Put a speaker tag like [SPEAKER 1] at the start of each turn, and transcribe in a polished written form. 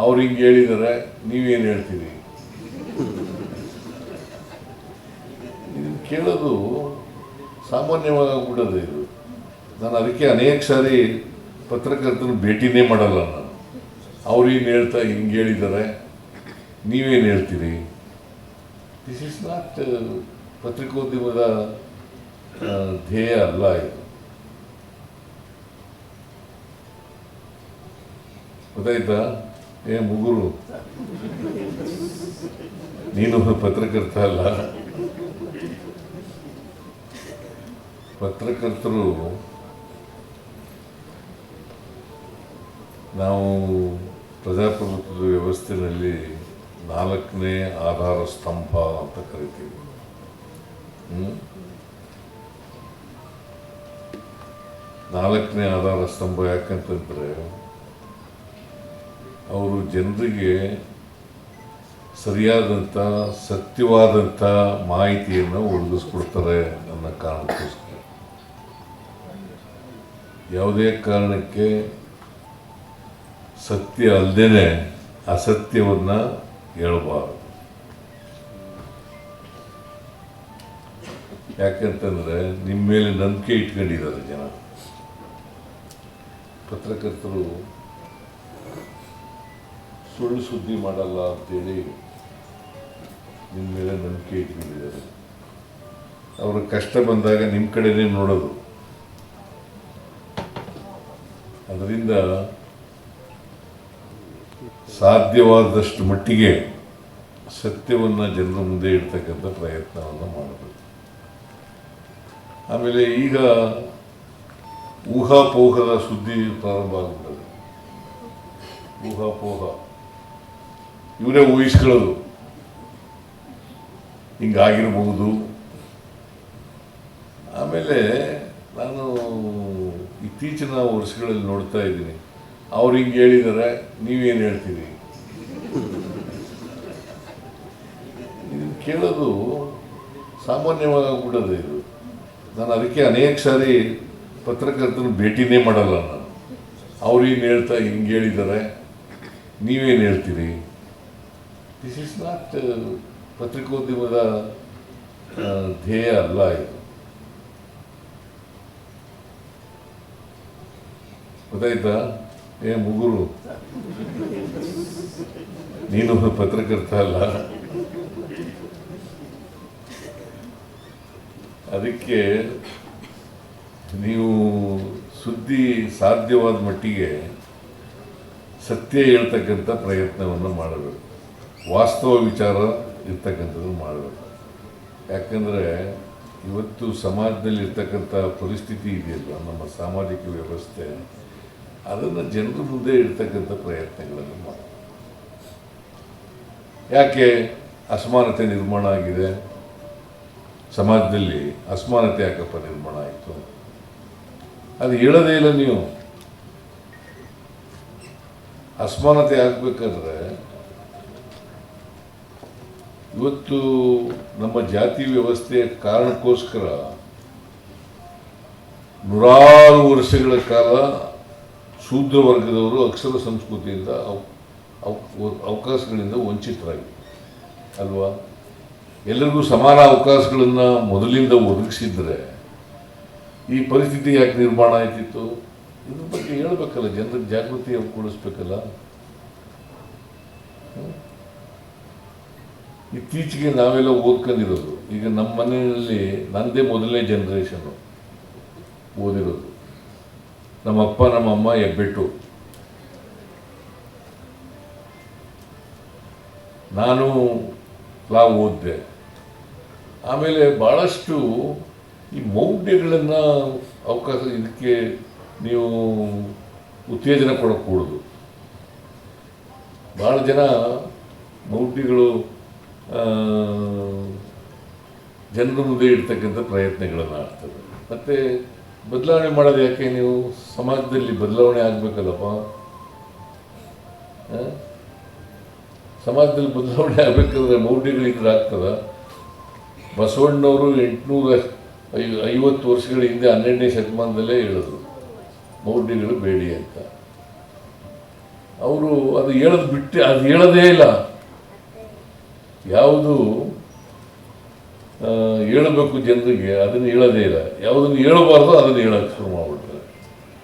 [SPEAKER 1] ಅವ್ರು ಹಿಂಗೆ ಹೇಳಿದರೆ ನೀವೇನು ಹೇಳ್ತೀರಿ? ಇದನ್ನು ಕೇಳೋದು ಸಾಮಾನ್ಯವಾಗ್ಬಿಡೋದು ಇದು. ನಾನು ಅದಕ್ಕೆ ಅನೇಕ ಸಾರಿ ಪತ್ರಕರ್ತನ ಭೇಟಿನೇ ಮಾಡಲ್ಲ ನಾನು. ಅವ್ರು ಹಿಂಗೆ ಹೇಳಿದ್ದಾರೆ ನೀವೇನು ಹೇಳ್ತೀರಿ? ದಿಸ್ ಇಸ್ ನಾಟ್ ಪತ್ರಿಕೋದ್ಯಮದ ಧ್ಯೇಯ ಅಲ್ಲ ಇದು. ಗೊತ್ತಾಯ್ತಾ? ಮುಗುರು, ನೀನು ಪತ್ರಕರ್ತ ಅಲ್ಲ. ಪತ್ರಕರ್ತರು ನಾವು ಪ್ರಜಾಪ್ರಭುತ್ವದ ವ್ಯವಸ್ಥೆಯಲ್ಲಿ 4ನೇ ಆಧಾರ ಸ್ತಂಭ ಅಂತ ಕರಿತೀವಿ. 4ನೇ ಆಧಾರ ಸ್ತಂಭ ಯಾಕಂತಂದರೆ ಅವರು ಜನರಿಗೆ ಸರಿಯಾದಂಥ ಸತ್ಯವಾದಂಥ ಮಾಹಿತಿಯನ್ನು ಒದಗಿಸ್ಕೊಡ್ತಾರೆ ಅನ್ನೋ ಕಾರಣಕ್ಕೋಸ್ಕರ ಯಾವುದೇ ಕಾರಣಕ್ಕೆ ಸತ್ಯ ಅಲ್ಲದೇ ಅಸತ್ಯವನ್ನು ಹೇಳಬಾರದು. ಯಾಕಂತಂದರೆ ನಿಮ್ಮ ಮೇಲೆ ನಂಬಿಕೆ ಇಟ್ಕೊಂಡಿದ್ದಾರೆ ಜನ. ಪತ್ರಕರ್ತರು ಸುಳ್ಳು ಸುದ್ದಿ ಮಾಡಲ್ಲ ಅಂತೇಳಿ ನಿಮ್ಮ ಮೇಲೆ ನಂಬಿಕೆ ಇಟ್ಕೊಂಡಿದ್ದಾರೆ. ಅವ್ರ ಕಷ್ಟ ಬಂದಾಗ ನಿಮ್ಮ ಕಡೆನೇ ನೋಡೋದು. ಅದರಿಂದ ಸಾಧ್ಯವಾದಷ್ಟು ಮಟ್ಟಿಗೆ ಸತ್ಯವನ್ನು ಜನರ ಮುಂದೆ ಇಡ್ತಕ್ಕಂಥ ಪ್ರಯತ್ನವನ್ನು ಮಾಡಬೇಕು. ಆಮೇಲೆ ಈಗ ಊಹಾಪೋಹದ ಸುದ್ದಿ ಪ್ರಾರಂಭ ಆಗ್ಬಿಟ್ಟದೆ. ಊಹಾಪೋಹ, ಇವರೇ ಊಹಿಸ್ಕೊಳ್ಳೋದು ಹಿಂಗಾಗಿರ್ಬಹುದು. ಆಮೇಲೆ ನಾನು ಇತ್ತೀಚಿನ ವರ್ಷಗಳಲ್ಲಿ ನೋಡ್ತಾ ಇದ್ದೀನಿ, ಅವ್ರು ಹಿಂಗೆ ಹೇಳಿದರೆ ನೀವೇನು ಹೇಳ್ತೀರಿ? ಇದನ್ನು ಕೇಳೋದು ಸಾಮಾನ್ಯವಾಗ್ಬಿಡೋದು ಇದು. ನಾನು ಅದಕ್ಕೆ ಅನೇಕ ಸಾರಿ ಪತ್ರಕರ್ತನ ಭೇಟಿನೇ ಮಾಡಲ್ಲ ನಾನು. ಅವ್ರು ಹಿಂಗೆ ಹೇಳಿದ್ದಾರೆ ನೀವೇನು ಹೇಳ್ತೀರಿ? ದಿಸ್ ಇಸ್ ನಾಟ್ ಪತ್ರಿಕೋದ್ಯಮದ ಧ್ಯೇಯ ಅಲ್ಲ ಇದು. ಗೊತ್ತಾಯ್ತಾ? ಮುಗುರು, ನೀನು ಪತ್ರಕರ್ತ ಅಲ್ಲ. ಅದಕ್ಕೆ ನೀವು ಸುದ್ದಿ ಸಾಧ್ಯವಾದ ಮಟ್ಟಿಗೆ ಸತ್ಯ ಹೇಳ್ತಕ್ಕಂಥ ಪ್ರಯತ್ನವನ್ನು ಮಾಡಬೇಕು. ವಾಸ್ತವ ವಿಚಾರ ಇರ್ತಕ್ಕಂಥದ್ದು ಮಾಡಬೇಕು. ಯಾಕಂದರೆ ಇವತ್ತು ಸಮಾಜದಲ್ಲಿ ಇರ್ತಕ್ಕಂಥ ಪರಿಸ್ಥಿತಿ ಇದೆಯಲ್ಲ, ನಮ್ಮ ಸಾಮಾಜಿಕ ವ್ಯವಸ್ಥೆ, ಅದನ್ನು ಜನರ ಮುಂದೆ ಇಡ್ತಕ್ಕಂಥ ಪ್ರಯತ್ನಗಳನ್ನು ಮಾಡಿ. ಯಾಕೆ ಅಸಮಾನತೆ ನಿರ್ಮಾಣ ಆಗಿದೆ ಸಮಾಜದಲ್ಲಿ? ಅಸಮಾನತೆ ಯಾಕಪ್ಪ ನಿರ್ಮಾಣ ಆಯಿತು? ಅದು ಹೇಳೋದೇ ಇಲ್ಲ ನೀವು. ಅಸಮಾನತೆ ಆಗಬೇಕಾದ್ರೆ ಇವತ್ತು ನಮ್ಮ ಜಾತಿ ವ್ಯವಸ್ಥೆಯ ಕಾರಣಕ್ಕೋಸ್ಕರ ನೂರಾರು ವರ್ಷಗಳ ಕಾಲ ಶೂದ್ರ ವರ್ಗದವರು ಅಕ್ಷರ ಸಂಸ್ಕೃತಿಯಿಂದ ಅವಕಾಶಗಳಿಂದ ವಂಚಿತರಾಗಿ ಅಲ್ವಾ? ಎಲ್ಲರಿಗೂ ಸಮಾನ ಅವಕಾಶಗಳನ್ನು ಮೊದಲಿಂದ ಒದಗಿಸಿದ್ರೆ ಈ ಪರಿಸ್ಥಿತಿ ಯಾಕೆ ನಿರ್ಮಾಣ ಆಯ್ತಿತ್ತು? ಇದ್ರ ಬಗ್ಗೆ ಹೇಳ್ಬೇಕಲ್ಲ, ಜನರಿಗೆ ಜಾಗೃತಿ ಕೊಡಿಸ್ಬೇಕಲ್ಲ. ಇತ್ತೀಚೆಗೆ ನಾವೆಲ್ಲ ಓದ್ಕೊಂಡಿರೋದು, ಈಗ ನಮ್ಮ ಮನೆಯಲ್ಲಿ ನಂದೇ ಮೊದಲನೇ ಜನ್ರೇಷನ್ನು ಓದಿರೋದು. ನಮ್ಮಪ್ಪ ನಮ್ಮಮ್ಮ ಹೆಬ್ಬೆಟ್ಟು, ನಾನು ಲಾ ಓದಿದೆ. ಆಮೇಲೆ ಭಾಳಷ್ಟು ಈ ಮೌಢ್ಯಗಳನ್ನು ಅವಕಾಶ, ಇದಕ್ಕೆ ನೀವು ಉತ್ತೇಜನ ಕೊಡக்கூಡದು. ಭಾಳ ಜನ ಮೌಢ್ಯಗಳು ಜನರ ಮುಂದೆ ಇಡ್ತಕ್ಕಂಥ ಪ್ರಯತ್ನಗಳನ್ನು ಆಗ್ತದೆ. ಮತ್ತು ಬದಲಾವಣೆ ಮಾಡೋದು ಯಾಕೆ? ನೀವು ಸಮಾಜದಲ್ಲಿ ಬದಲಾವಣೆ ಆಗಬೇಕಲ್ಲಪ್ಪ. ಸಮಾಜದಲ್ಲಿ ಬದಲಾವಣೆ ಆಗಬೇಕಾದ್ರೆ ಮೌಢ್ಯಗಳಿದ್ರೆ ಆಗ್ತದ? ಬಸವಣ್ಣವರು 850 ವರ್ಷಗಳ ಹಿಂದೆ 12ನೇ ಶತಮಾನದಲ್ಲೇ ಹೇಳಿದ್ರು ಮೌಢ್ಯಗಳು ಬೇಡಿ ಅಂತ. ಅವರು ಅದು ಹೇಳೋದು ಬಿಟ್ಟು ಅದು ಹೇಳೋದೇ ಇಲ್ಲ. ಯಾವುದು ಹೇಳಬೇಕು ಜನರಿಗೆ ಅದನ್ನು ಹೇಳೋದೇ ಇಲ್ಲ, ಯಾವುದನ್ನು ಹೇಳಬಾರ್ದು ಅದನ್ನು ಹೇಳೋಕ್ಕೆ ಶುರು ಮಾಡ್ಬಿಟ್ಟು